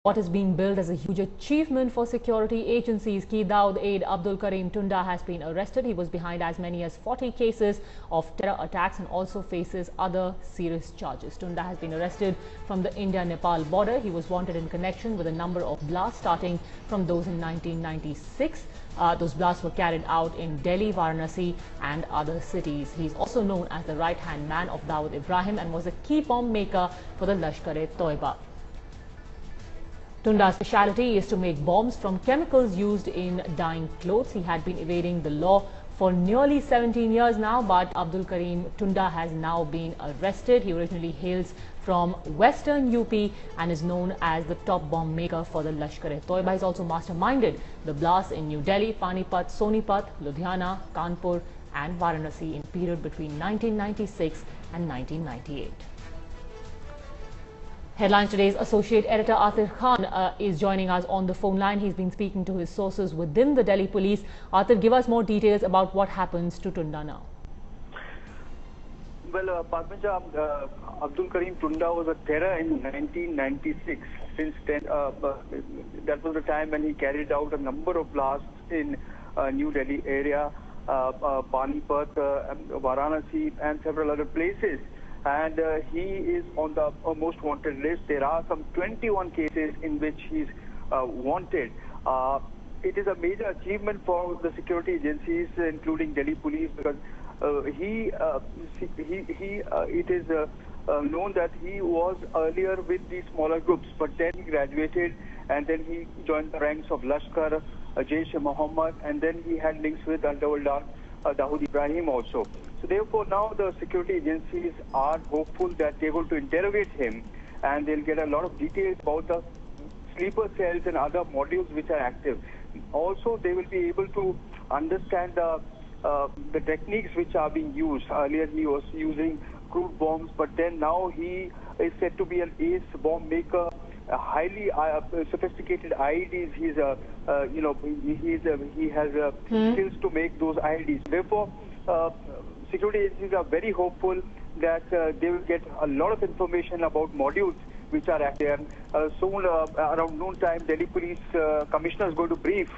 What is being billed as a huge achievement for security agencies. Dawood aide Abdul Karim Tunda has been arrested. He was behind as many as 40 cases of terror attacks and also faces other serious charges. Tunda has been arrested from the India-Nepal border. He was wanted in connection with a number of blasts starting from those in 1996. Those blasts were carried out in Delhi, Varanasi and other cities. He's also known as the right-hand man of Dawood Ibrahim and was a key bomb maker for the Lashkar-e-Tayyaba. Tunda's specialty is to make bombs from chemicals used in dyeing clothes. He had been evading the law for nearly 17 years now, but Abdul Karim Tunda has now been arrested. He originally hails from Western UP and is known as the top bomb maker for the Lashkar-e-Tayyaba. He's also masterminded the blasts in New Delhi, Panipat, Sonipat, Ludhiana, Kanpur and Varanasi in period between 1996 and 1998. Headlines Today's associate editor Atir Khan is joining us on the phone line. He's been speaking to his sources within the Delhi police. Atir, give us more details about what happens to Tunda now. Well, Padmaja, Abdul Karim Tunda was a terror in 1996. Since then, that was the time when he carried out a number of blasts in New Delhi area, Panipat, Varanasi and several other places. And he is on the most wanted list. There are some 21 cases in which he's wanted. It is a major achievement for the security agencies, including Delhi police, because it is known that he was earlier with these smaller groups, but then he graduated and then he joined the ranks of Lashkar, Jaish-e-Mohammed, and then he had links with Dawood Ibrahim also. So therefore now the security agencies are hopeful that they're going to interrogate him and they'll get a lot of details about the sleeper cells and other modules which are active. Also they will be able to understand the techniques which are being used. Earlier he was using crude bombs, but then now he is said to be an ace bomb maker, a highly sophisticated IEDs. He has skills to make those IEDs. Therefore, security agencies are very hopeful that they will get a lot of information about modules which are active. Soon, around noon time, Delhi Police Commissioner is going to brief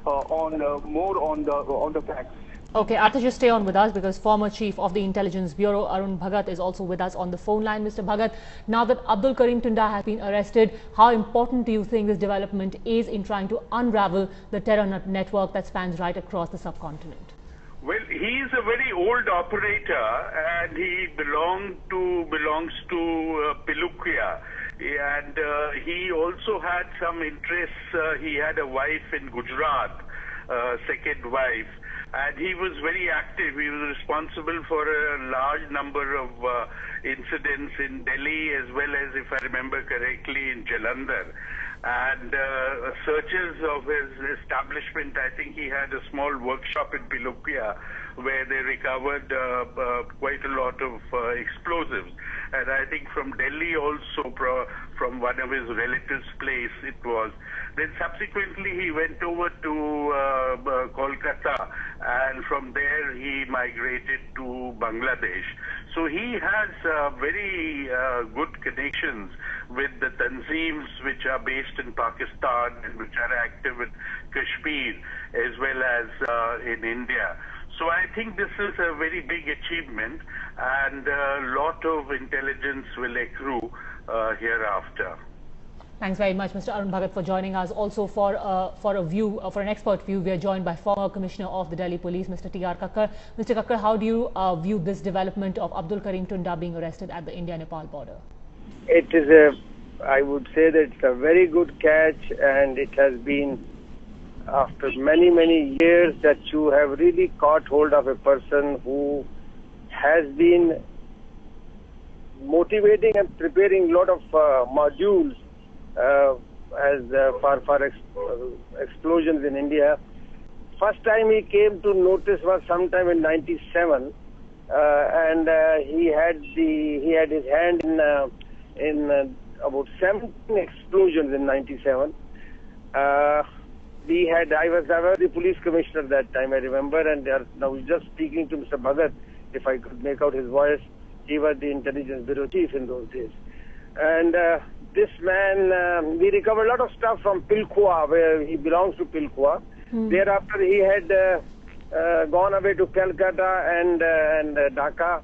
more on the facts. Okay, Atir, just stay on with us because former Chief of the Intelligence Bureau, Arun Bhagat, is also with us on the phone line. Mr. Bhagat, now that Abdul Karim Tunda has been arrested, how important do you think this development is in trying to unravel the terror network that spans right across the subcontinent? Well, he is a very old operator and he belongs to Pilukia. And he also had some interests. He had a wife in Gujarat, second wife. And he was very active. He was responsible for a large number of incidents in Delhi as well as, if I remember correctly, in Jalandhar. And searches of his establishment, I think he had a small workshop in Pilukia where they recovered quite a lot of explosives. And I think from Delhi also, from one of his relatives' place it was. Then subsequently he went over to Kolkata, and from there he migrated to Bangladesh. So he has very good connections with the Tanzeems which are based in Pakistan and which are active in Kashmir as well as in India. So I think this is a very big achievement and a lot of intelligence will accrue hereafter. Thanks very much, Mr. Arun Bhagat, for joining us. Also for an expert view, we are joined by former Commissioner of the Delhi Police, Mr. T.R. Kakkar. Mr. Kakkar, how do you view this development of Abdul Karim Tunda being arrested at the India-Nepal border? It is I would say that it's a very good catch, and it has been after many, many years that you have really caught hold of a person who has been motivating and preparing a lot of modules for explosions in India. First time he came to notice was sometime in '97, and he had his hand in about 17 explosions in '97. I was the police commissioner that time, I remember, and I was just speaking to Mr. Bhagat, if I could make out his voice. He was the intelligence bureau chief in those days. And this man, we recovered a lot of stuff from Pilkhua, where he belongs to Pilkhua. Thereafter, he had gone away to Calcutta and Dhaka.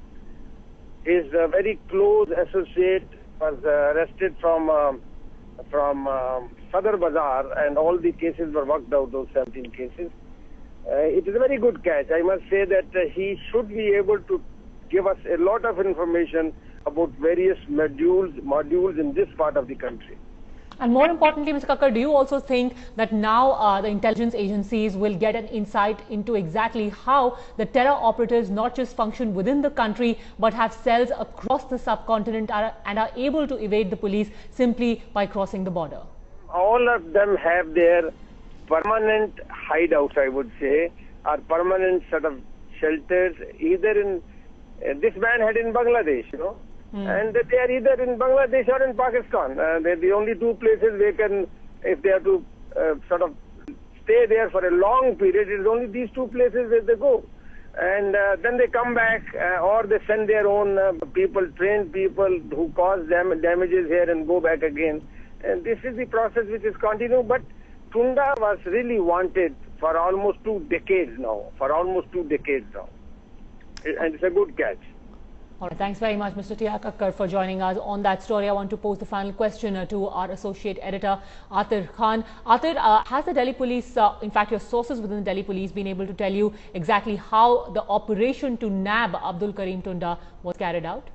His very close associate was arrested from Sadar Bazaar, and all the cases were worked out, those 17 cases. It is a very good catch. I must say that he should be able to give us a lot of information about various modules in this part of the country. And more importantly, Mr. Kakkar, do you also think that now the intelligence agencies will get an insight into exactly how the terror operatives not just function within the country, but have cells across the subcontinent and are able to evade the police simply by crossing the border? All of them have their permanent hideouts, I would say, or permanent sort of shelters, either in, this man had in Bangladesh, you know, and they are either in Bangladesh or in Pakistan. They're the only two places they can, if they have to sort of stay there for a long period, it is only these two places where they go. And then they come back, or they send their own people, trained people who cause damages here and go back again. And this is the process which is continued. But Tunda was really wanted for almost 2 decades now. And it's a good catch. All right, thanks very much, Mr. Tia Kakkar, for joining us on that story. I want to pose the final question to our associate editor, Atir Khan. Atir, has the Delhi police, in fact, your sources within the Delhi police, been able to tell you exactly how the operation to nab Abdul Karim Tunda was carried out?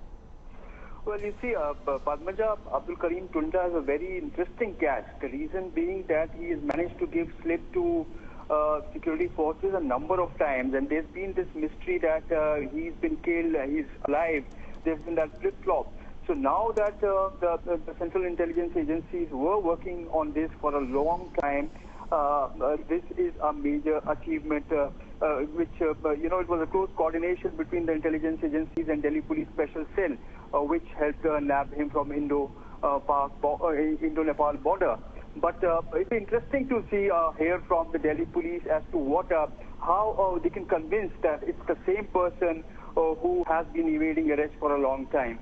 Well, you see, Padmaja, Abdul Karim Tunda is a very interesting catch. The reason being that he has managed to give slip to security forces a number of times, and there's been this mystery that he's been killed, he's alive. There's been that flip-flop. So now that the Central Intelligence Agencies were working on this for a long time, this is a major achievement, which, you know, it was a close coordination between the intelligence agencies and Delhi Police Special Cell, which helped nab him from Indo-Nepal border. But it's interesting to see, hear from the Delhi police as to what, how they can convince that it's the same person who has been evading arrest for a long time.